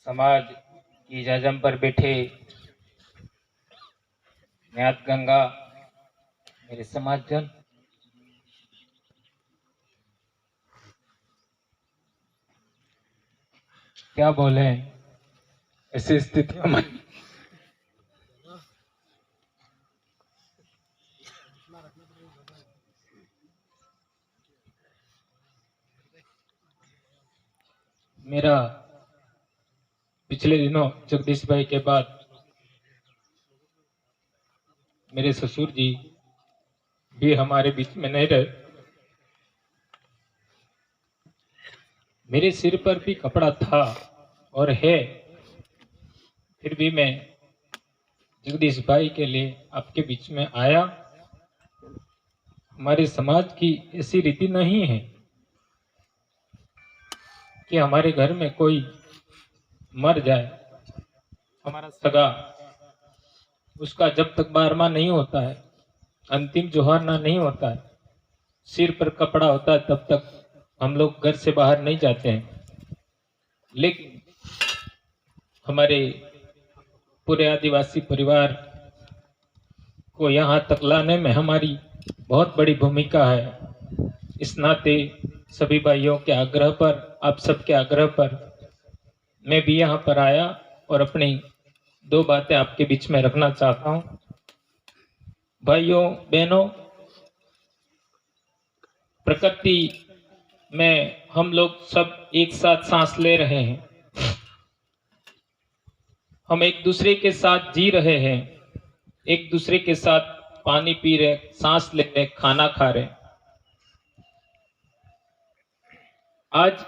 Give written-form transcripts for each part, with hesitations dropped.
समाज की जजम पर बैठे न्यात गंगा मेरे समाजजन, क्या बोले ऐसी स्थिति हमारी। मेरा पिछले दिनों जगदीश भाई के बाद मेरे ससुर जी भी हमारे बीच में नहीं रहे। मेरे सिर पर भी कपड़ा था और है, फिर भी मैं जगदीश भाई के लिए आपके बीच में आया। हमारे समाज की ऐसी रीति नहीं है कि हमारे घर में कोई मर जाए, हमारा सगा, उसका जब तक 12वां नहीं होता है, अंतिम जोहारना नहीं होता है, सिर पर कपड़ा होता है, तब तक हम लोग घर से बाहर नहीं जाते हैं। लेकिन हमारे पूरे आदिवासी परिवार को यहाँ तक लाने में हमारी बहुत बड़ी भूमिका है। इस नाते सभी भाइयों के आग्रह पर, आप सबके आग्रह पर मैं भी यहाँ पर आया और अपनी 2 बातें आपके बीच में रखना चाहता हूँ। भाइयों बहनों, प्रकृति में हम लोग सब एक साथ सांस ले रहे हैं, हम एक दूसरे के साथ जी रहे हैं, एक दूसरे के साथ पानी पी रहे, सांस ले रहे, खाना खा रहे। आज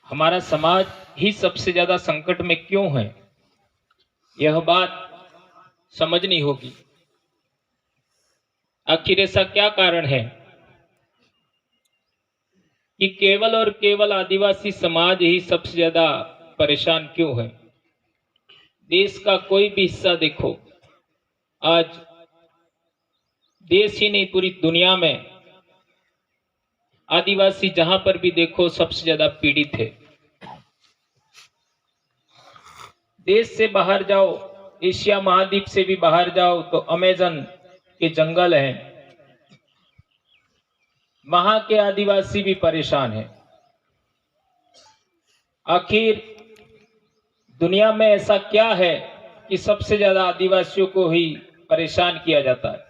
हमारा समाज ही सबसे ज्यादा संकट में क्यों है, यह बात समझनी होगी। आखिर ऐसा क्या कारण है कि केवल और केवल आदिवासी समाज ही सबसे ज्यादा परेशान क्यों है। देश का कोई भी हिस्सा देखो, आज देश ही नहीं पूरी दुनिया में आदिवासी जहां पर भी देखो सबसे ज्यादा पीड़ित है। देश से बाहर जाओ, एशिया महाद्वीप से भी बाहर जाओ तो अमेज़न के जंगल हैं, वहां के आदिवासी भी परेशान हैं। आखिर दुनिया में ऐसा क्या है कि सबसे ज्यादा आदिवासियों को ही परेशान किया जाता है।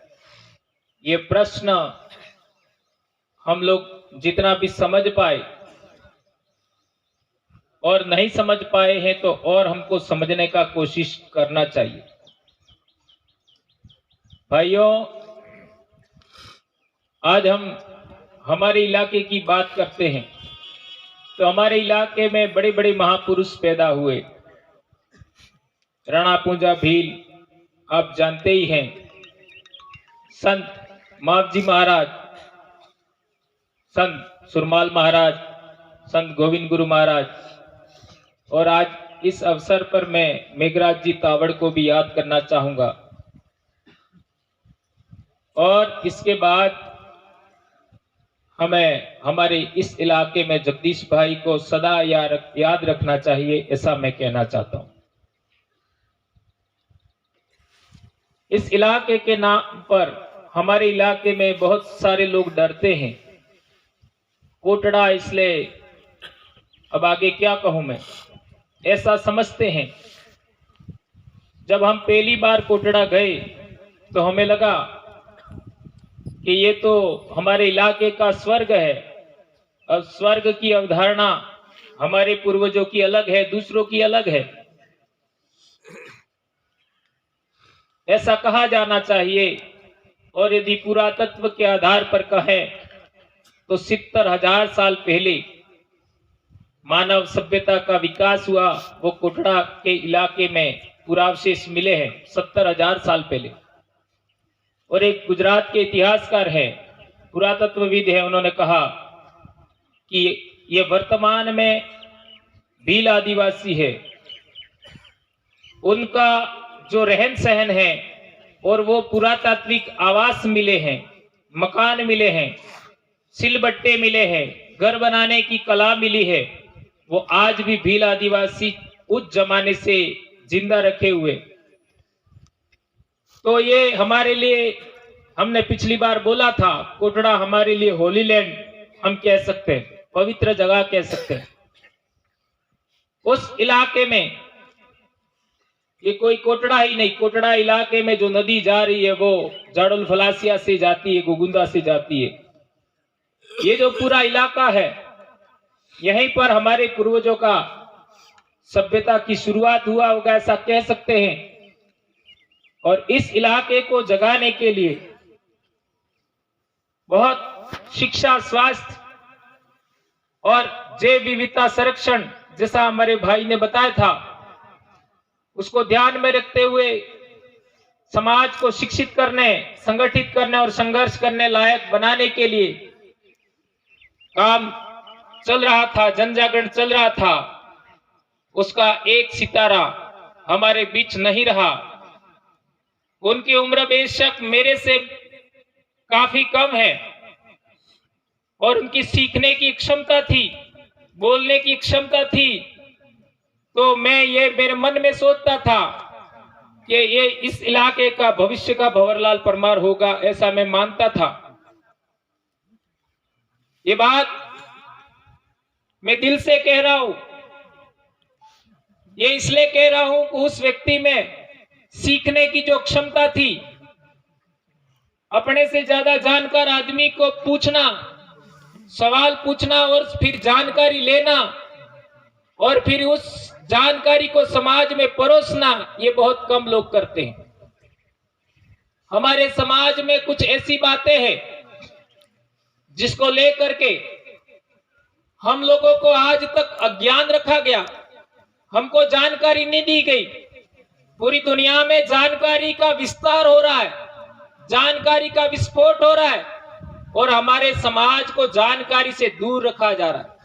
ये प्रश्न हम लोग जितना भी समझ पाए और नहीं समझ पाए हैं तो और हमको समझने का कोशिश करना चाहिए। भाइयों, आज हम हमारे इलाके की बात करते हैं तो हमारे इलाके में बड़े बड़े महापुरुष पैदा हुए। राणा पूंजा भील आप जानते ही हैं, संत मावजी महाराज, संत सुरमाल महाराज, संत गोविंद गुरु महाराज, और आज इस अवसर पर मैं मेघराज जी तावड़ को भी याद करना चाहूंगा। और इसके बाद हमें हमारे इस इलाके में जगदीश भाई को सदा याद रखना चाहिए, ऐसा मैं कहना चाहता हूं। इस इलाके के नाम पर हमारे इलाके में बहुत सारे लोग डरते हैं। कोटड़ा, इसलिए अब आगे क्या कहूं मैं, ऐसा समझते हैं। जब हम पहली बार कोटड़ा गए तो हमें लगा कि ये तो हमारे इलाके का स्वर्ग है। और स्वर्ग की अवधारणा हमारे पूर्वजों की अलग है, दूसरों की अलग है, ऐसा कहा जाना चाहिए। और यदि पुरातत्व के आधार पर कहें तो 70,000 साल पहले मानव सभ्यता का विकास हुआ, वो कोटड़ा के इलाके में पुरावशेष मिले हैं 70,000 साल पहले। और एक गुजरात के इतिहासकार है, पुरातत्वविद है, उन्होंने कहा कि ये वर्तमान में भील आदिवासी है, उनका जो रहन सहन है और वो पुरातात्विक आवास मिले हैं, मकान मिले हैं, सिलबट्टे मिले हैं, घर बनाने की कला मिली है, वो आज भी भील आदिवासी उस जमाने से जिंदा रखे हुए। तो ये हमारे लिए, हमने पिछली बार बोला था, कोटड़ा हमारे लिए होली लैंड हम कह सकते हैं, पवित्र जगह कह सकते हैं। उस इलाके में, ये कोई कोटड़ा ही नहीं, कोटड़ा इलाके में जो नदी जा रही है वो जाडोल फलासिया से जाती है, गोगुंदा से जाती है। ये जो पूरा इलाका है, यहीं पर हमारे पूर्वजों का सभ्यता की शुरुआत हुआ होगा, ऐसा कह सकते हैं। और इस इलाके को जगाने के लिए बहुत शिक्षा, स्वास्थ्य और जैव विविधता संरक्षण, जैसा हमारे भाई ने बताया था, उसको ध्यान में रखते हुए समाज को शिक्षित करने, संगठित करने और संघर्ष करने लायक बनाने के लिए काम चल रहा था, जन जागरण चल रहा था। उसका एक सितारा हमारे बीच नहीं रहा। उनकी उम्र बेशक मेरे से काफी कम है और उनकी सीखने की क्षमता थी, बोलने की क्षमता थी। तो मैं ये मेरे मन में सोचता था कि ये इस इलाके का भविष्य का भंवरलाल परमार होगा, ऐसा मैं मानता था। ये बात मैं दिल से कह रहा हूं। ये इसलिए कह रहा हूं कि उस व्यक्ति में सीखने की जो क्षमता थी, अपने से ज्यादा जानकार आदमी को पूछना, सवाल पूछना और फिर जानकारी लेना और फिर उस जानकारी को समाज में परोसना, ये बहुत कम लोग करते हैं। हमारे समाज में कुछ ऐसी बातें हैं जिसको लेकर के हम लोगों को आज तक अज्ञान रखा गया, हमको जानकारी नहीं दी गई। पूरी दुनिया में जानकारी का विस्तार हो रहा है, जानकारी का विस्फोट हो रहा है और हमारे समाज को जानकारी से दूर रखा जा रहा है।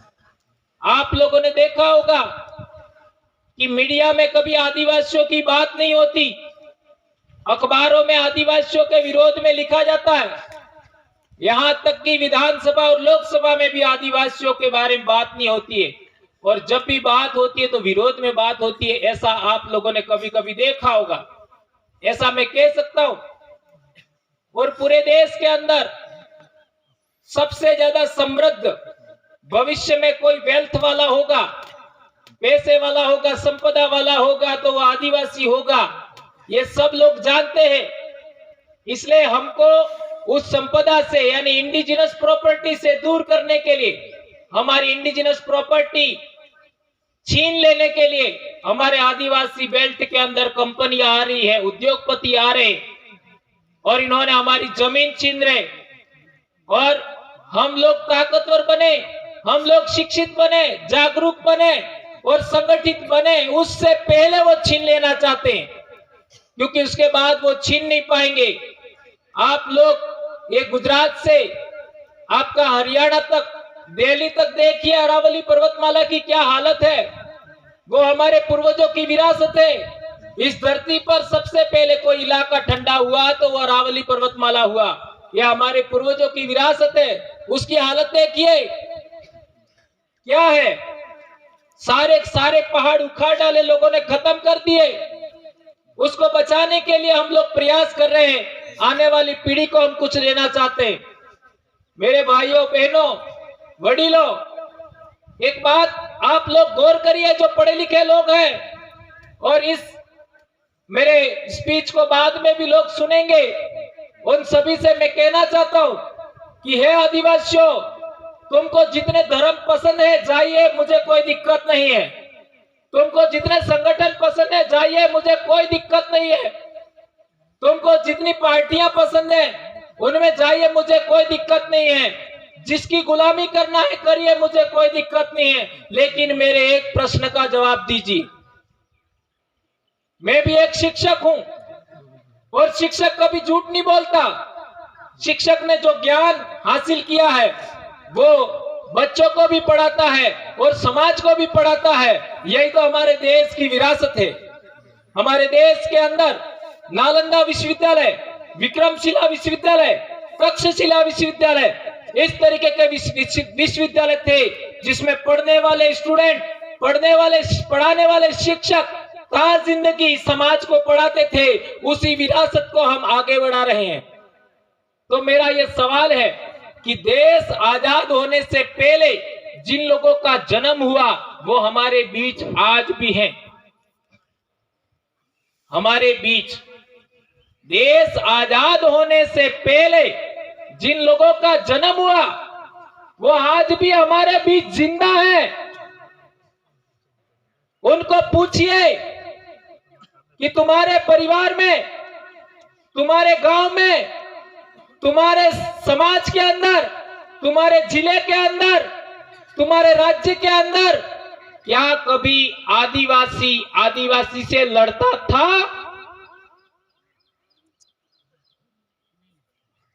आप लोगों ने देखा होगा कि मीडिया में कभी आदिवासियों की बात नहीं होती, अखबारों में आदिवासियों के विरोध में लिखा जाता है, यहां तक कि विधानसभा और लोकसभा में भी आदिवासियों के बारे में बात नहीं होती है। और जब भी बात होती है तो विरोध में बात होती है, ऐसा आप लोगों ने कभी कभी देखा होगा, ऐसा मैं कह सकता हूं। और पूरे देश के अंदर सबसे ज्यादा समृद्ध भविष्य में कोई वेल्थ वाला होगा, पैसे वाला होगा, संपदा वाला होगा तो वो आदिवासी होगा, ये सब लोग जानते हैं। इसलिए हमको उस संपदा से यानी इंडिजिनस प्रॉपर्टी से दूर करने के लिए, हमारी इंडिजिनस प्रॉपर्टी छीन लेने के लिए हमारे आदिवासी बेल्ट के अंदर कंपनियां आ रही है, उद्योगपति आ रहे और इन्होंने हमारी जमीन छीन रहे। और हम लोग ताकतवर बने, हम लोग शिक्षित बने, जागरूक बने और संगठित बने, उससे पहले वो छीन लेना चाहते हैं, क्योंकि उसके बाद वो छीन नहीं पाएंगे। आप लोग ये गुजरात से आपका हरियाणा तक, दिल्ली तक देखिए अरावली पर्वतमाला की क्या हालत है। वो हमारे पूर्वजों की विरासत है। इस धरती पर सबसे पहले कोई इलाका ठंडा हुआ तो वो अरावली पर्वतमाला हुआ, यह हमारे पूर्वजों की विरासत है। उसकी हालत देखिए क्या है, सारे पहाड़ उखाड़ डाले लोगों ने, खत्म कर दिए। उसको बचाने के लिए हम लोग प्रयास कर रहे हैं, आने वाली पीढ़ी को हम कुछ देना चाहते हैं। मेरे भाइयों बहनों वडीलों, एक बात आप लोग गौर करिए, जो पढ़े लिखे लोग हैं और इस मेरे स्पीच को बाद में भी लोग सुनेंगे, उन सभी से मैं कहना चाहता हूं कि हे आदिवासियों, तुमको जितने धर्म पसंद है जाइए, मुझे कोई दिक्कत नहीं है। तुमको जितने संगठन पसंद है जाइए, मुझे कोई दिक्कत नहीं है। तुमको जितनी पार्टियां पसंद है उनमें जाइए, मुझे कोई दिक्कत नहीं है। जिसकी गुलामी करना है करिए, मुझे कोई दिक्कत नहीं है। लेकिन मेरे एक प्रश्न का जवाब दीजिए। मैं भी एक शिक्षक हूं और शिक्षक कभी झूठ नहीं बोलता। शिक्षक ने जो ज्ञान हासिल किया है वो बच्चों को भी पढ़ाता है और समाज को भी पढ़ाता है। यही तो हमारे देश की विरासत है। हमारे देश के अंदर नालंदा विश्वविद्यालय, विक्रमशिला विश्वविद्यालय, तक्षशिला विश्वविद्यालय, इस तरीके के विश्वविद्यालय थे जिसमें पढ़ने वाले स्टूडेंट पढ़ाने वाले शिक्षक कहाँ जिंदगी समाज को पढ़ाते थे, उसी विरासत को हम आगे बढ़ा रहे हैं। तो मेरा यह सवाल है कि देश आजाद होने से पहले जिन लोगों का जन्म हुआ वो हमारे बीच आज भी हैं। हमारे बीच देश आजाद होने से पहले जिन लोगों का जन्म हुआ वो आज भी हमारे बीच जिंदा है। उनको पूछिए कि तुम्हारे परिवार में, तुम्हारे गांव में, तुम्हारे समाज के अंदर, तुम्हारे जिले के अंदर, तुम्हारे राज्य के अंदर क्या कभी आदिवासी से लड़ता था?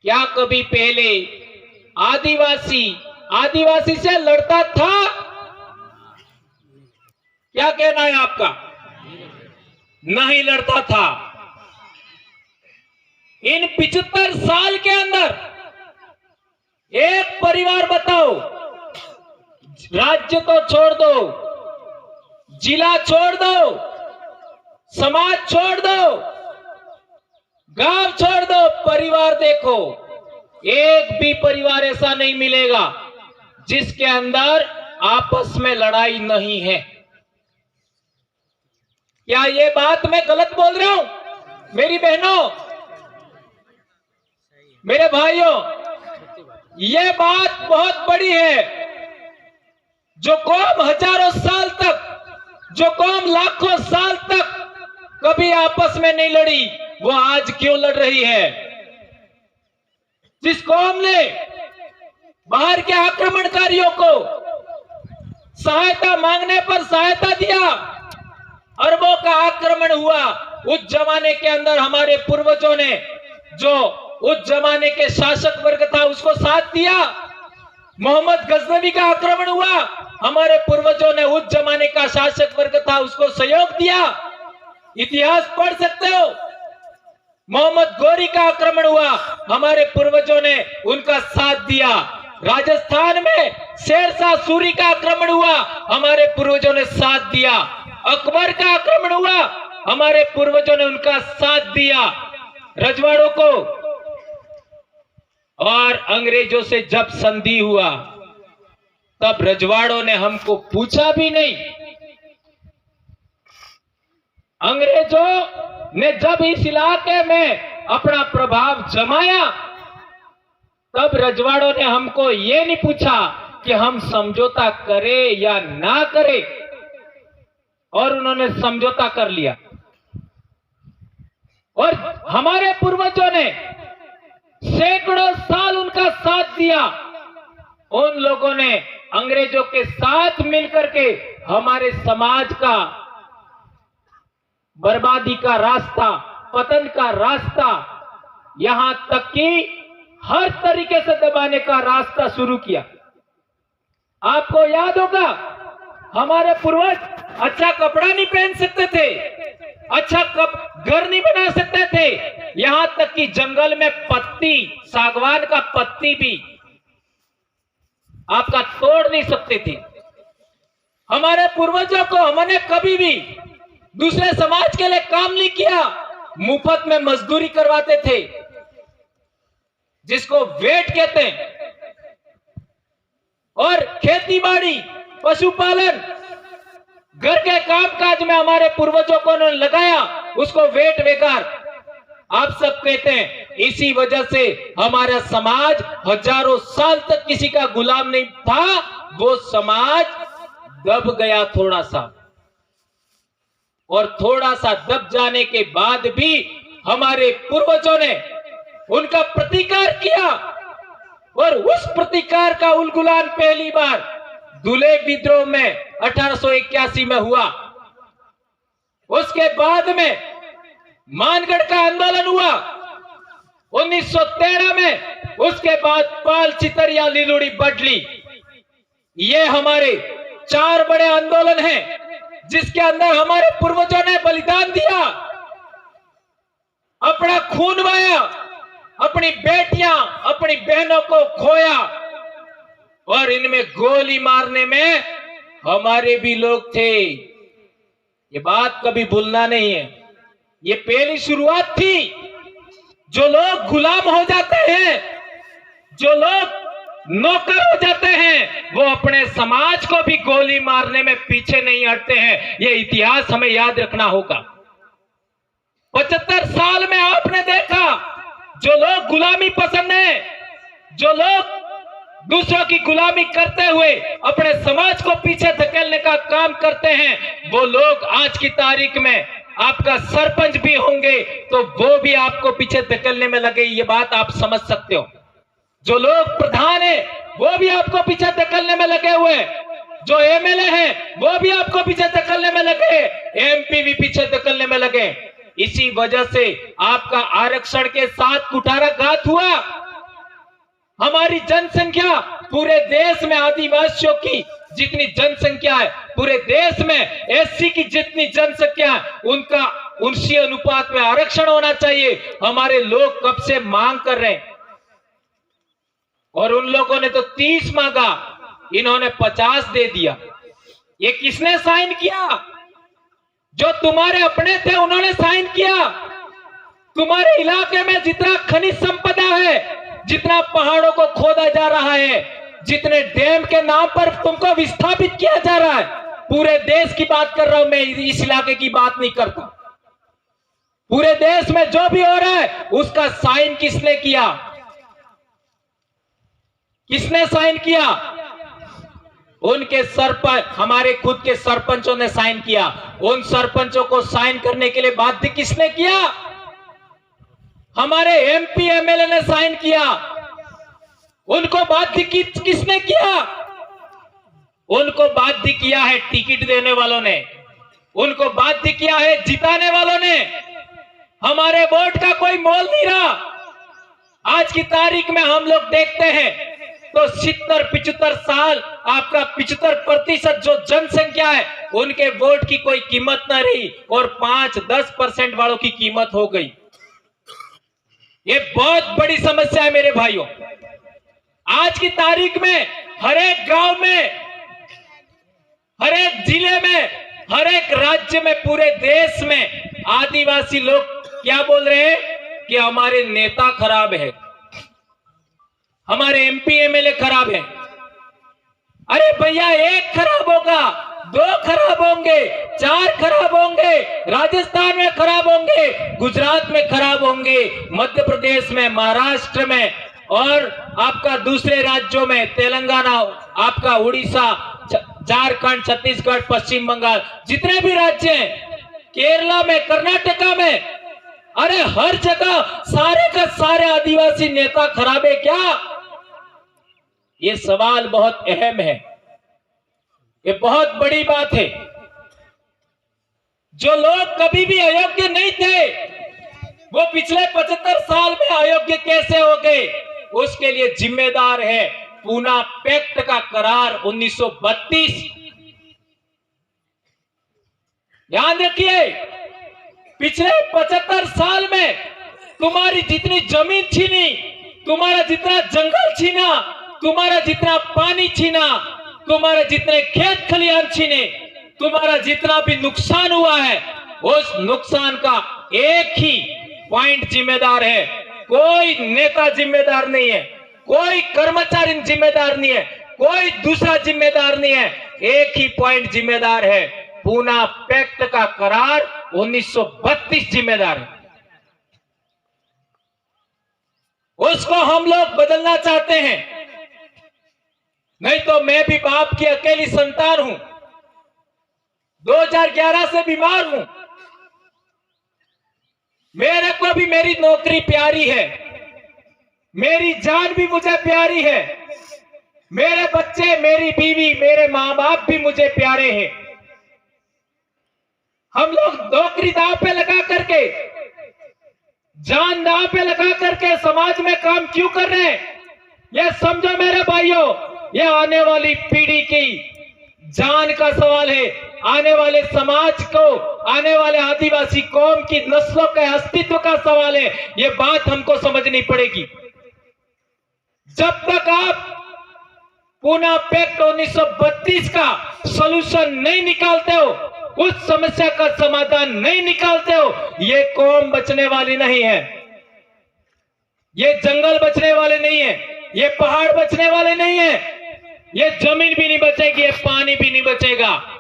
क्या कभी पहले आदिवासी से लड़ता था? क्या कहना है आपका? नहीं लड़ता था। इन 75 साल के अंदर एक परिवार बताओ, राज्य तो छोड़ दो, जिला छोड़ दो, समाज छोड़ दो, गांव छोड़ दो, परिवार देखो, एक भी परिवार ऐसा नहीं मिलेगा जिसके अंदर आपस में लड़ाई नहीं है। क्या ये बात मैं गलत बोल रहा हूं? मेरी बहनों, मेरे भाइयों, ये बात बहुत बड़ी है। जो कौम हजारों साल तक, जो कौम लाखों साल तक कभी आपस में नहीं लड़ी, वो आज क्यों लड़ रही है? जिस कौम ने बाहर के आक्रमणकारियों को सहायता मांगने पर सहायता दिया, अरबों का आक्रमण हुआ, उस जमाने के अंदर हमारे पूर्वजों ने, जो उस जमाने के शासक वर्ग था, उसको साथ दिया। मोहम्मद गजनवी का आक्रमण हुआ, हमारे पूर्वजों ने, उस जमाने का शासक वर्ग था, उसको सहयोग दिया। इतिहास पढ़ सकते हो। मोहम्मद गौरी का आक्रमण हुआ, हमारे पूर्वजों ने उनका साथ दिया। राजस्थान में शेरशाह सूरी का आक्रमण हुआ, हमारे पूर्वजों ने साथ दिया। अकबर का आक्रमण हुआ, हमारे पूर्वजों ने उनका साथ दिया। रजवाड़ों को और अंग्रेजों से जब संधि हुआ, तब रजवाड़ों ने हमको पूछा भी नहीं। अंग्रेजों ने जब इस इलाके में अपना प्रभाव जमाया, तब रजवाड़ों ने हमको ये नहीं पूछा कि हम समझौता करें या ना करें, और उन्होंने समझौता कर लिया। और हमारे पूर्वजों ने सैकड़ों साल उनका साथ दिया। उन लोगों ने अंग्रेजों के साथ मिलकर के हमारे समाज का बर्बादी का रास्ता, पतन का रास्ता, यहां तक कि हर तरीके से दबाने का रास्ता शुरू किया। आपको याद होगा, हमारे पूर्वज अच्छा कपड़ा नहीं पहन सकते थे, अच्छा घर नहीं बना सकते थे, यहां तक कि जंगल में पत्ती, सागवान का पत्ती भी आपका तोड़ नहीं सकते थे। हमारे पूर्वजों को हमने कभी भी दूसरे समाज के लिए काम नहीं किया, मुफ्त में मजदूरी करवाते थे, जिसको वेट कहते हैं। और खेती बाड़ी, पशुपालन, घर के कामकाज में हमारे पूर्वजों को उन्होंने लगाया, उसको वेट बेकार आप सब कहते हैं। इसी वजह से हमारा समाज हजारों साल तक किसी का गुलाम नहीं था, वो समाज दब गया थोड़ा सा, और थोड़ा सा दब जाने के बाद भी हमारे पूर्वजों ने उनका प्रतिकार किया, और उस प्रतिकार का उलगुलान पहली बार दुले विद्रोह में 1881 में हुआ। उसके बाद में मानगढ़ का आंदोलन हुआ 1913 में, उसके बाद पाल, चितरिया, लिलुड़ी, बडली, ये हमारे 4 बड़े आंदोलन हैं जिसके अंदर हमारे पूर्वजों ने बलिदान दिया, अपना खून बहाया, अपनी बेटियां, अपनी बहनों को खोया, और इनमें गोली मारने में हमारे भी लोग थे, ये बात कभी भूलना नहीं है। ये पहली शुरुआत थी। जो लोग गुलाम हो जाते हैं, जो लोग नौकर हो जाते हैं, वो अपने समाज को भी गोली मारने में पीछे नहीं हटते हैं। ये इतिहास हमें याद रखना होगा। 75 साल में आपने देखा, जो लोग गुलामी पसंद है, जो लोग दूसरों की गुलामी करते हुए अपने समाज को पीछे धकेलने का काम करते हैं, वो लोग आज की तारीख में आपका सरपंच भी होंगे तो वो भी आपको पीछे धकेलने में लगे। ये बात आप समझ सकते हो। जो लोग प्रधान है वो भी आपको पीछे धकेलने में लगे हुए, जो एमएलए हैं वो भी आपको पीछे धकेलने में लगे, एमपी भी पीछे धकेलने में लगे। इसी वजह से आपका आरक्षण के साथ कुठाराघात हुआ। हमारी जनसंख्या पूरे देश में, आदिवासियों की जितनी जनसंख्या है पूरे देश में, एससी की जितनी जनसंख्या है, उनका उसी अनुपात में आरक्षण होना चाहिए। हमारे लोग कब से मांग कर रहे हैं और उन लोगों ने तो 30 मांगा, इन्होंने 50 दे दिया। ये किसने साइन किया? जो तुम्हारे अपने थे उन्होंने साइन किया। तुम्हारे इलाके में जितना खनिज संपदा है, जितना पहाड़ों को खोदा जा रहा है, जितने डैम के नाम पर तुमको विस्थापित किया जा रहा है, पूरे देश की बात कर रहा हूं मैं, इस इलाके की बात नहीं करता। पूरे देश में जो भी हो रहा है उसका साइन किसने किया? किसने साइन किया? उनके सरपंच, हमारे खुद के सरपंचों ने साइन किया। उन सरपंचों को साइन करने के लिए बाध्य किसने किया? हमारे एमपी एमएलए ने साइन किया। उनको बाध्य किसने किया? उनको बाध्य किया है टिकट देने वालों ने, उनको बाध्य किया है जिताने वालों ने। हमारे वोट का कोई मोल नहीं रहा। आज की तारीख में हम लोग देखते हैं तो 70-75 साल, आपका 75% जो जनसंख्या है उनके वोट की कोई कीमत न रही और 5-10% वालों की कीमत हो गई। ये बहुत बड़ी समस्या है मेरे भाइयों। आज की तारीख में हर एक गांव में, हर एक जिले में, हर एक राज्य में, पूरे देश में आदिवासी लोग क्या बोल रहे हैं कि हमारे नेता खराब है, हमारे एमपी एमएलए खराब है। अरे भैया, एक खराब होगा, 2 खराब होंगे, 4 खराब होंगे, राजस्थान में खराब होंगे, गुजरात में खराब होंगे, मध्य प्रदेश में, महाराष्ट्र में और आपका दूसरे राज्यों में, तेलंगाना, आपका उड़ीसा, झारखंड, छत्तीसगढ़, पश्चिम बंगाल, जितने भी राज्य हैं, केरला में, कर्नाटका में, अरे हर जगह सारे का सारे आदिवासी नेता खराब है क्या? ये सवाल बहुत अहम है, ये बहुत बड़ी बात है। जो लोग कभी भी अयोग्य नहीं थे वो पिछले 75 साल में अयोग्य कैसे हो गए? उसके लिए जिम्मेदार है पूना पैक्ट का करार 1932। ध्यान रखिए, पिछले 75 साल में तुम्हारी जितनी जमीन छीनी, तुम्हारा जितना जंगल छीना, तुम्हारा जितना पानी छीना, तुम्हारे जितने खेत खलिहान छीने, तुम्हारा जितना भी नुकसान हुआ है, उस नुकसान का एक ही पॉइंट जिम्मेदार है। कोई नेता जिम्मेदार नहीं है, कोई कर्मचारी जिम्मेदार नहीं है, कोई दूसरा जिम्मेदार नहीं है। एक ही पॉइंट जिम्मेदार है, पूना पैक्ट का करार 1932 जिम्मेदार है। उसको हम लोग बदलना चाहते हैं। नहीं तो मैं भी बाप की अकेली संतान हूं, 2011 से बीमार हूं। मेरे को भी मेरी नौकरी प्यारी है, मेरी जान भी मुझे प्यारी है, मेरे बच्चे, मेरी बीवी, मेरे मां बाप भी मुझे प्यारे हैं। हम लोग नौकरी दांव पे लगा करके, जान दांव पे लगा करके समाज में काम क्यों कर रहे हैं? ये समझो मेरे भाइयों, ये आने वाली पीढ़ी की जान का सवाल है, आने वाले समाज को, आने वाले आदिवासी कौम की नस्लों के अस्तित्व का सवाल है। ये बात हमको समझनी पड़ेगी। जब तक आप पूना पैक्ट 1932 का सॉल्यूशन नहीं निकालते हो, उस समस्या का समाधान नहीं निकालते हो, ये कौम बचने वाली नहीं है, ये जंगल बचने वाले नहीं है, ये पहाड़ बचने वाले नहीं है, ये जमीन भी नहीं बचेगी, ये पानी भी नहीं बचेगा।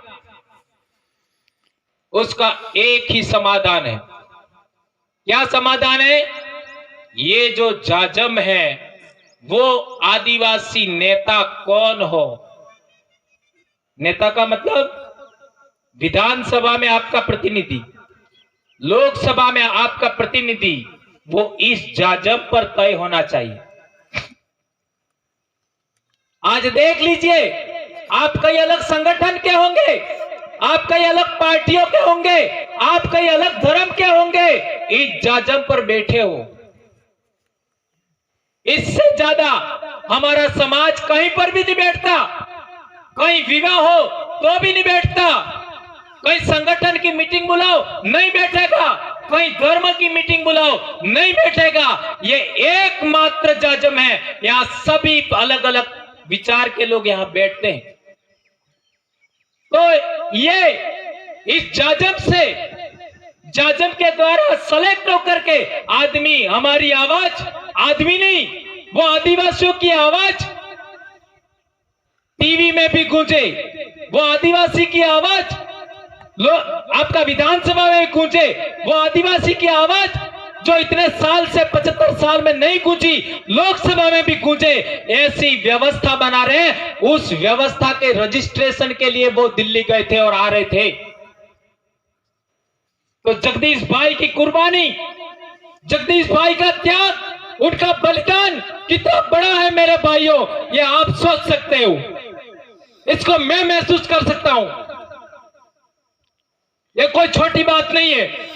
उसका एक ही समाधान है। क्या समाधान है? ये जो जाजम है वो आदिवासी नेता कौन हो? नेता का मतलब विधानसभा में आपका प्रतिनिधि, लोकसभा में आपका प्रतिनिधि, वो इस जाजम पर तय होना चाहिए। आज देख लीजिए, आप कई अलग संगठन के होंगे, आप कई अलग पार्टियों के होंगे, आप कई अलग धर्म के होंगे, इस जाजम पर बैठे हो। इससे ज्यादा हमारा समाज कहीं पर भी नहीं बैठता। कहीं विवाह हो तो भी नहीं बैठता, कहीं संगठन की मीटिंग बुलाओ नहीं बैठेगा, कहीं धर्म की मीटिंग बुलाओ नहीं बैठेगा। ये एकमात्र जाजम है, यहाँ सभी अलग अलग विचार के लोग यहाँ बैठते हैं। तो ये इस जाजम के द्वारा सेलेक्ट होकर के आदमी, हमारी आवाज, आदमी नहीं, वो आदिवासियों की आवाज टीवी में भी गूंजे, वो आदिवासी की आवाज आपका विधानसभा में गूंजे, वो आदिवासी की आवाज जो इतने साल से 75 साल में नहीं गूंजी, लोकसभा में भी गूंजे। ऐसी व्यवस्था बना रहे हैं। उस व्यवस्था के रजिस्ट्रेशन के लिए वो दिल्ली गए थे और आ रहे थे। तो जगदीश भाई की कुर्बानी, जगदीश भाई का त्याग, उनका बलिदान कितना बड़ा है मेरे भाइयों, ये आप सोच सकते हो। इसको मैं महसूस कर सकता हूं। ये कोई छोटी बात नहीं है।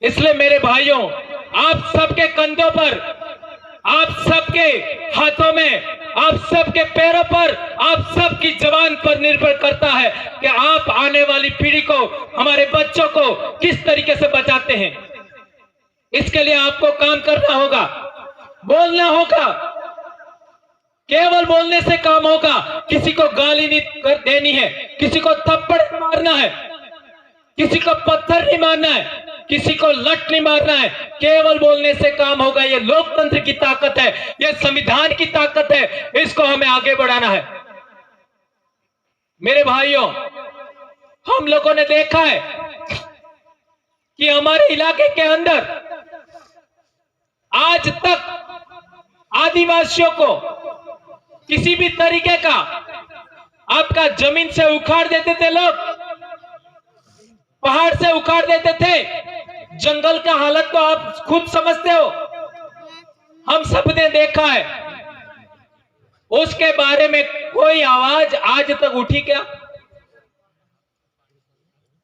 इसलिए मेरे भाइयों, आप सबके कंधों पर, आप सबके हाथों में, आप सबके पैरों पर, आप सबकी जबान पर निर्भर करता है कि आप आने वाली पीढ़ी को, हमारे बच्चों को किस तरीके से बचाते हैं। इसके लिए आपको काम करना होगा, बोलना होगा। केवल बोलने से काम होगा। किसी को गाली नहीं देनी है, किसी को थप्पड़ नहीं मारना है, किसी को पत्थर नहीं मारना है, किसी को लठ नहीं मारना है। केवल बोलने से काम होगा। ये लोकतंत्र की ताकत है, ये संविधान की ताकत है, इसको हमें आगे बढ़ाना है। मेरे भाइयों, हम लोगों ने देखा है कि हमारे इलाके के अंदर आज तक आदिवासियों को किसी भी तरीके का आपका जमीन से उखाड़ देते थे लोग, पहाड़ से उखाड़ देते थे। जंगल का हालत तो आप खुद समझते हो, हम सब ने देखा है। उसके बारे में कोई आवाज आज तक उठी क्या?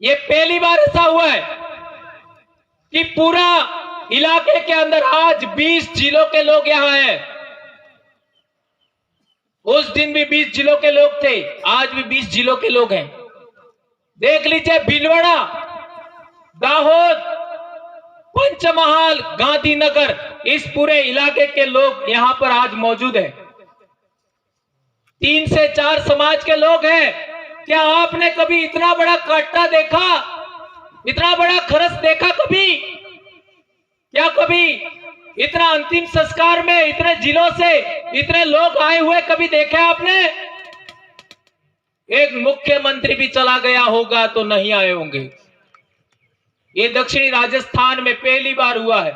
ये पहली बार ऐसा हुआ है कि पूरा इलाके के अंदर आज 20 जिलों के लोग यहां हैं। उस दिन भी 20 जिलों के लोग थे, आज भी 20 जिलों के लोग हैं। देख लीजिए, भीलवाड़ा, दाहोद, पंचमहाल, गांधीनगर, इस पूरे इलाके के लोग यहां पर आज मौजूद हैं। 3 से 4 समाज के लोग हैं। क्या आपने कभी इतना बड़ा काटा देखा, इतना बड़ा खरस देखा कभी? क्या कभी इतना अंतिम संस्कार में इतने जिलों से इतने लोग आए हुए कभी देखे आपने? एक मुख्यमंत्री भी चला गया होगा तो नहीं आए होंगे। ये दक्षिणी राजस्थान में पहली बार हुआ है।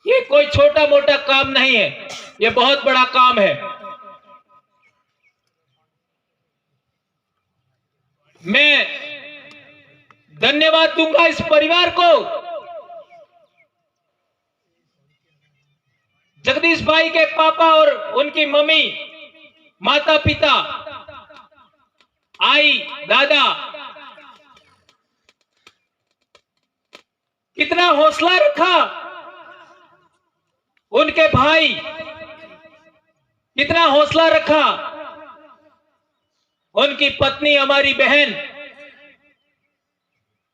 ये कोई छोटा मोटा काम नहीं है, ये बहुत बड़ा काम है। मैं धन्यवाद दूंगा इस परिवार को, जगदीश भाई के पापा और उनकी मम्मी, माता पिता, आई, दादा, कितना हौसला रखा। उनके भाई कितना हौसला रखा। उनकी पत्नी, हमारी बहन,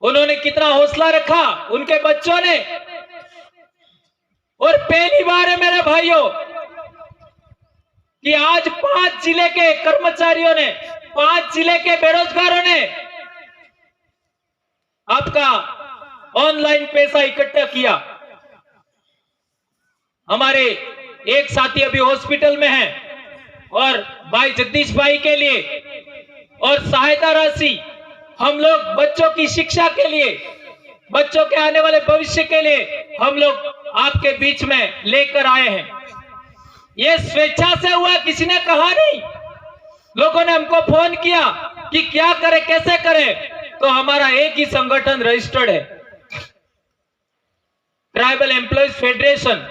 उन्होंने कितना हौसला रखा, उनके बच्चों ने। और पहली बार है मेरे भाइयों, कि आज 5 जिले के कर्मचारियों ने, 5 जिले के बेरोजगारों ने आपका ऑनलाइन पैसा इकट्ठा किया। हमारे एक साथी अभी हॉस्पिटल में हैं और भाई जगदीश भाई के लिए और सहायता राशि हम लोग बच्चों की शिक्षा के लिए, बच्चों के आने वाले भविष्य के लिए हम लोग आपके बीच में लेकर आए हैं। ये स्वेच्छा से हुआ, किसी ने कहा नहीं। लोगों ने हमको फोन किया कि क्या करें, कैसे करें, तो हमारा एक ही संगठन रजिस्टर्ड है, ट्राइबल एम्प्लॉयज फेडरेशन।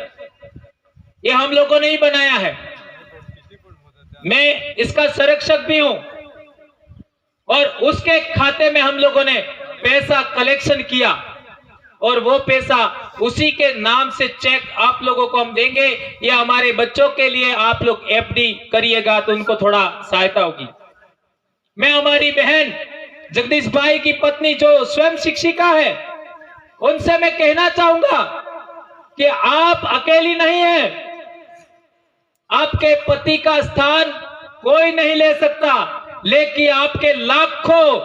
ये हम लोगों ने ही बनाया है। मैं इसका संरक्षक भी हूं और उसके खाते में हम लोगों ने पैसा कलेक्शन किया और वो पैसा उसी के नाम से चेक आप लोगों को हम देंगे। या हमारे बच्चों के लिए आप लोग एफडी करिएगा तो उनको थोड़ा सहायता होगी। मैं हमारी बहन जगदीश भाई की पत्नी जो स्वयं शिक्षिका है, उनसे मैं कहना चाहूंगा कि आप अकेली नहीं हैं। आपके पति का स्थान कोई नहीं ले सकता, लेकिन आपके लाखों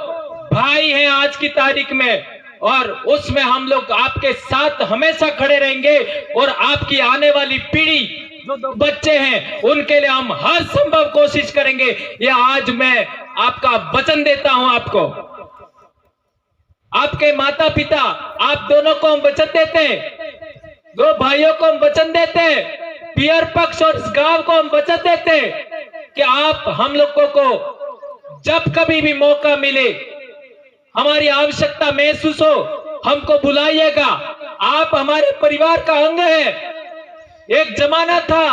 भाई हैं आज की तारीख में, और उसमें हम लोग आपके साथ हमेशा खड़े रहेंगे। और आपकी आने वाली पीढ़ी जो बच्चे हैं उनके लिए हम हर संभव कोशिश करेंगे। ये आज मैं आपका वचन देता हूं। आपको, आपके माता पिता, आप दोनों को हम वचन देते हैं, दो भाइयों को हम वचन देते हैं, पियर पक्ष और इस गांव को हम वचन देते हैं कि आप हम लोगों को जब कभी भी मौका मिले, हमारी आवश्यकता महसूस हो, हमको बुलाइएगा। आप हमारे परिवार का अंग है। एक जमाना था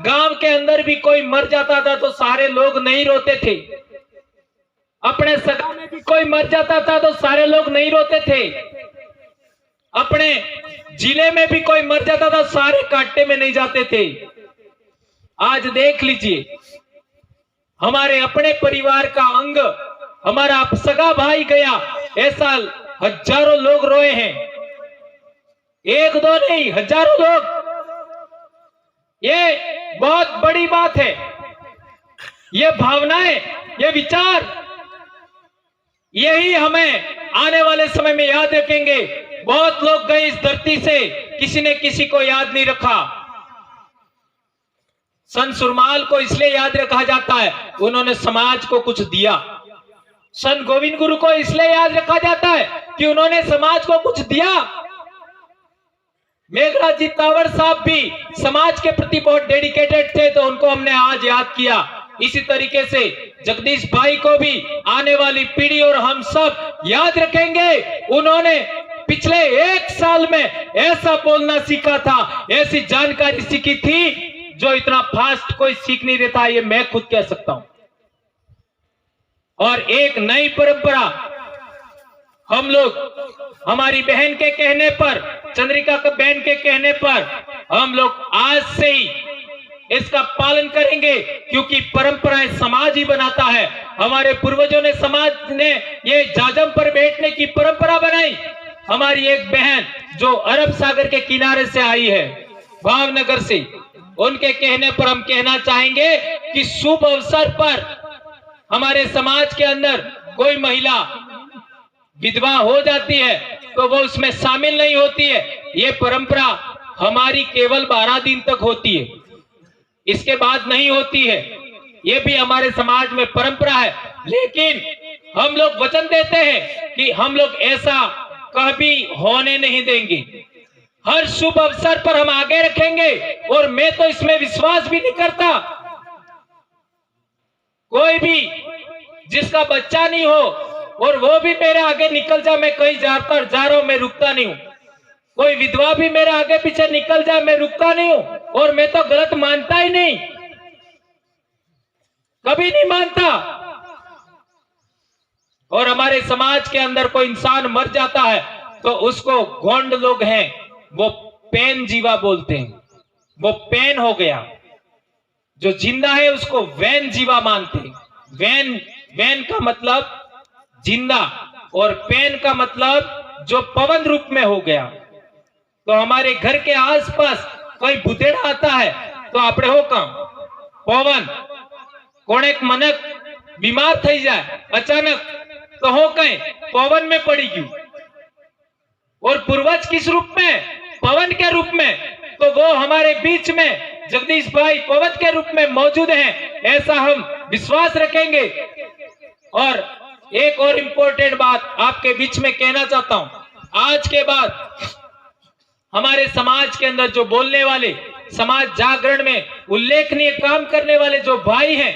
गांव के अंदर भी कोई मर जाता था तो सारे लोग नहीं रोते थे, अपने सगा में भी कोई मर जाता था तो सारे लोग नहीं रोते थे, अपने जिले में भी कोई मर जाता था सारे कांटे में नहीं जाते थे। आज देख लीजिए, हमारे अपने परिवार का अंग, हमारा सगा भाई गया, ऐसा हजारों लोग रोए हैं, एक दो नहीं, हजारों लोग। ये बहुत बड़ी बात है। ये भावनाएं, ये विचार, यही हमें आने वाले समय में याद रखेंगे। बहुत लोग गए इस धरती से, किसी ने किसी को याद नहीं रखा। संत सुरमाल को इसलिए याद रखा जाता है, उन्होंने समाज को कुछ दिया। संत गोविंद गुरु को इसलिए याद रखा जाता है कि उन्होंने समाज को कुछ दिया। मेघराज जी तावर साहब भी समाज के प्रति बहुत डेडिकेटेड थे, तो उनको हमने आज याद किया। इसी तरीके से जगदीश भाई को भी आने वाली पीढ़ी और हम सब याद रखेंगे। उन्होंने पिछले 1 साल में ऐसा बोलना सीखा था, ऐसी जानकारी सीखी थी जो इतना फास्ट कोई सीख नहीं रहता, ये मैं खुद कह सकता हूं। और एक नई परंपरा हम लोग, हमारी बहन के कहने पर, चंद्रिका का बहन के कहने पर, हम लोग आज से ही इसका पालन करेंगे, क्योंकि परंपराएं समाज ही बनाता है। हमारे पूर्वजों ने, समाज ने ये जाजम पर बैठने की परंपरा बनाई। हमारी एक बहन जो अरब सागर के किनारे से आई है, भावनगर से, उनके कहने पर हम कहना चाहेंगे कि शुभ अवसर पर हमारे समाज के अंदर कोई महिला विधवा हो जाती है तो वो उसमें शामिल नहीं होती है। ये परंपरा हमारी केवल 12 दिन तक होती है, इसके बाद नहीं होती है। ये भी हमारे समाज में परंपरा है, लेकिन हम लोग वचन देते हैं कि हम लोग ऐसा कभी होने नहीं देंगे। हर शुभ अवसर पर हम आगे रखेंगे, और मैं तो इसमें विश्वास भी नहीं करता, कोई भी जिसका बच्चा नहीं हो और वो भी मेरे आगे निकल जाए, मैं कहीं जा रहा हूं, मैं रुकता नहीं हूं। कोई विधवा भी मेरे आगे पीछे निकल जाए, मैं रुकता नहीं हूं, और मैं तो गलत मानता ही नहीं, कभी नहीं मानता। और हमारे समाज के अंदर कोई इंसान मर जाता है तो उसको गोंड लोग हैं, वो पेन जीवा बोलते हैं, वो पेन हो गया। जो जिंदा है उसको वैन जीवा मानते हैं। वैन का मतलब जिंदा, और पेन का मतलब जो पवन रूप में हो गया। तो हमारे घर के आसपास कोई बुदेड़ा आता है तो आपड़े हो काम, पवन कोणेक मनक बीमार થઈ જાય अचानक तो हो कहीं पवन में पड़ी गई और पूर्वज किस रूप में, पवन के रूप में, तो वो हमारे बीच में जगदीश भाई पवन के रूप में मौजूद हैं, ऐसा हम विश्वास रखेंगे। और एक और इम्पोर्टेंट बात आपके बीच में कहना चाहता हूं, आज के बाद हमारे समाज के अंदर जो बोलने वाले, समाज जागरण में उल्लेखनीय काम करने वाले जो भाई हैं,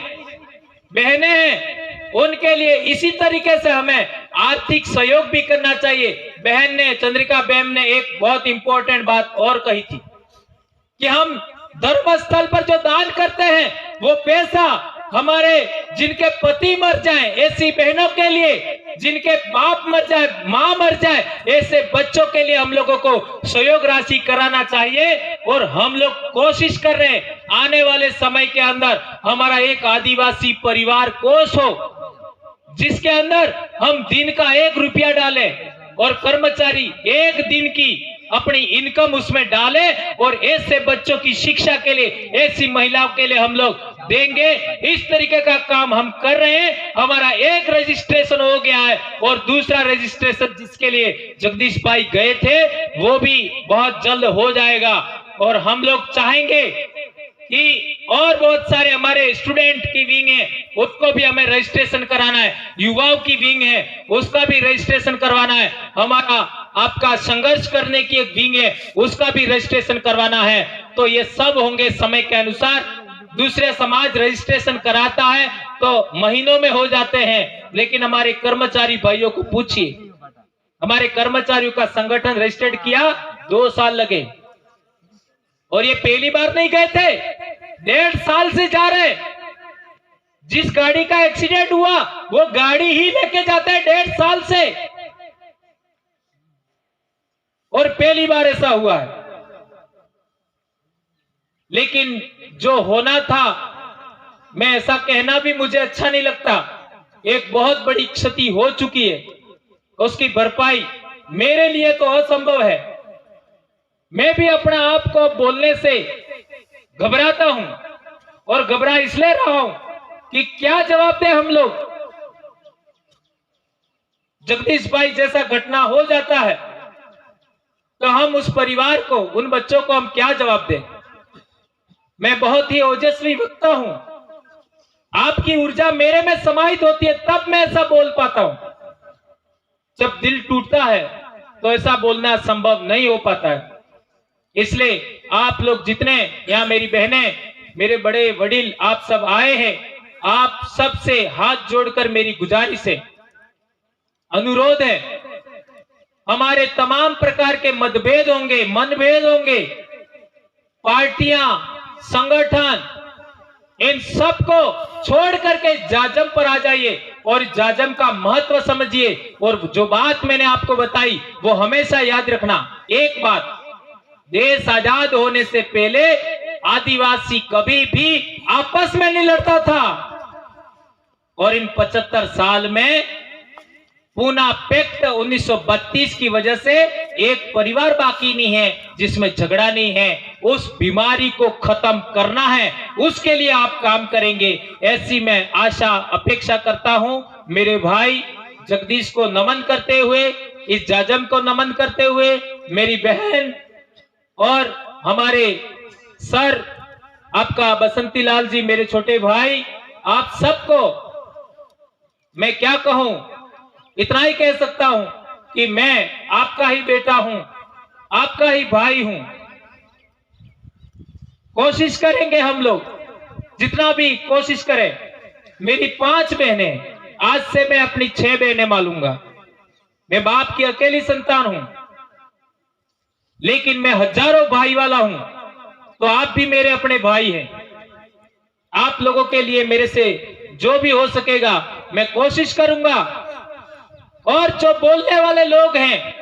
बहनें हैं, उनके लिए इसी तरीके से हमें आर्थिक सहयोग भी करना चाहिए। बहन ने, चंद्रिका बहन ने एक बहुत इंपॉर्टेंट बात और कही थी कि हम धर्म स्थल पर जो दान करते हैं वो पैसा हमारे जिनके पति मर जाएं, ऐसी बहनों के लिए, जिनके बाप मर जाए, मां मर जाए, ऐसे बच्चों के लिए हम लोगों को सहयोग राशि कराना चाहिए। और हम लोग कोशिश कर रहे हैं आने वाले समय के अंदर हमारा एक आदिवासी परिवार कोष हो, जिसके अंदर हम दिन का 1 रुपया डालें और कर्मचारी 1 दिन की अपनी इनकम उसमें डाले और ऐसे बच्चों की शिक्षा के लिए, ऐसी महिलाओं के लिए हम लोग देंगे। इस तरीके का काम हम कर रहे हैं। हमारा एक रजिस्ट्रेशन हो गया है और दूसरा रजिस्ट्रेशन जिसके लिए जगदीश भाई गए थे वो भी बहुत जल्द हो जाएगा। और हम लोग चाहेंगे कि और बहुत सारे हमारे स्टूडेंट की विंग है, उसको भी हमें रजिस्ट्रेशन कराना है, युवाओं की विंग है उसका भी रजिस्ट्रेशन करवाना है, हमारा आपका संघर्ष करने की एक विंग है उसका भी रजिस्ट्रेशन करवाना है। तो ये सब होंगे समय के अनुसार। दूसरे समाज रजिस्ट्रेशन कराता है तो महीनों में हो जाते हैं, लेकिन हमारे कर्मचारी भाइयों को पूछिए, हमारे कर्मचारियों का संगठन रजिस्टर्ड किया 2 साल लगे और ये पहली बार नहीं गए थे, 1.5 साल से जा रहे। जिस गाड़ी का एक्सीडेंट हुआ वो गाड़ी ही लेके जाते हैं 1.5 साल से, और पहली बार ऐसा हुआ है। लेकिन जो होना था, मैं ऐसा कहना भी मुझे अच्छा नहीं लगता, एक बहुत बड़ी क्षति हो चुकी है, उसकी भरपाई मेरे लिए तो असंभव है। मैं भी अपने आप को बोलने से घबराता हूं और घबरा इसलिए रहा हूं कि क्या जवाब दें हम लोग। जगदीश भाई जैसा घटना हो जाता है तो हम उस परिवार को, उन बच्चों को हम क्या जवाब दें। मैं बहुत ही ओजस्वी वक्ता हूं, आपकी ऊर्जा मेरे में समाहित होती है तब मैं ऐसा बोल पाता हूं। जब दिल टूटता है तो ऐसा बोलना संभव नहीं हो पाता है। इसलिए आप लोग जितने यहाँ, मेरी बहनें, मेरे बड़े वडील, आप सब आए हैं, आप सब से हाथ जोड़कर मेरी गुजारिश है, अनुरोध है, हमारे तमाम प्रकार के मतभेद होंगे, मनभेद होंगे, पार्टियां, संगठन, इन सब को छोड़ करके जाजम पर आ जाइए और जाजम का महत्व समझिए। और जो बात मैंने आपको बताई वो हमेशा याद रखना। एक बात, देश आजाद होने से पहले आदिवासी कभी भी आपस में नहीं लड़ता था, और इन 75 साल में पूना पैक्ट 1932 की वजह से एक परिवार बाकी नहीं है जिसमें झगड़ा नहीं है। उस बीमारी को खत्म करना है, उसके लिए आप काम करेंगे, ऐसी मैं आशा अपेक्षा करता हूं। मेरे भाई जगदीश को नमन करते हुए, इस जाजम को नमन करते हुए, मेरी बहन और हमारे सर आपका बसंती लाल जी, मेरे छोटे भाई, आप सबको मैं क्या कहूं, इतना ही कह सकता हूं कि मैं आपका ही बेटा हूं, आपका ही भाई हूं। कोशिश करेंगे हम लोग, जितना भी कोशिश करें। मेरी 5 बहनें, आज से मैं अपनी 6 बहनें मालूंगा। मैं बाप की अकेली संतान हूं, लेकिन मैं हजारों भाई वाला हूं, तो आप भी मेरे अपने भाई हैं। आप लोगों के लिए मेरे से जो भी हो सकेगा मैं कोशिश करूंगा। और जो बोलने वाले लोग हैं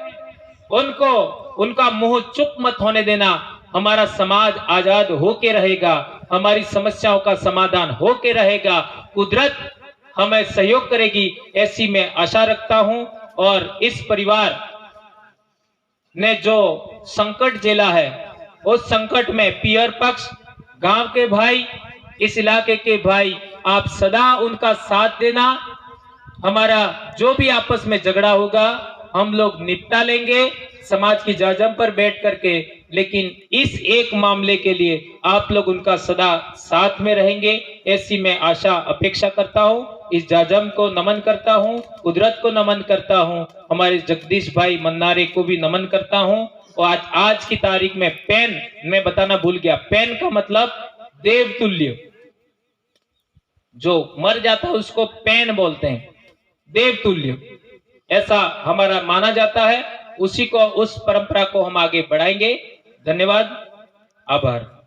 उनको, उनका मुंह चुप मत होने देना। हमारा समाज आजाद होके रहेगा, हमारी समस्याओं का समाधान होके रहेगा, कुदरत हमें सहयोग करेगी, ऐसी मैं आशा रखता हूं। और इस परिवार ने जो संकट झेला है, उस संकट में पियर पक्ष, गांव के भाई, इस इलाके के भाई, आप सदा उनका साथ देना। हमारा जो भी आपस में झगड़ा होगा हम लोग निपटा लेंगे समाज की जाजम पर बैठ करके, लेकिन इस एक मामले के लिए आप लोग उनका सदा साथ में रहेंगे, ऐसी मैं आशा अपेक्षा करता हूं। इस जाजम को नमन करता हूं, कुदरत को नमन करता हूं, हमारे जगदीश भाई मन्नारे को भी नमन करता हूं। और आज की तारीख में पेन, मैं बताना भूल गया, पेन का मतलब देवतुल्य, जो मर जाता है उसको पेन बोलते हैं, देवतुल्य ऐसा हमारा माना जाता है। उसी को, उस परंपरा को हम आगे बढ़ाएंगे। धन्यवाद, आभार।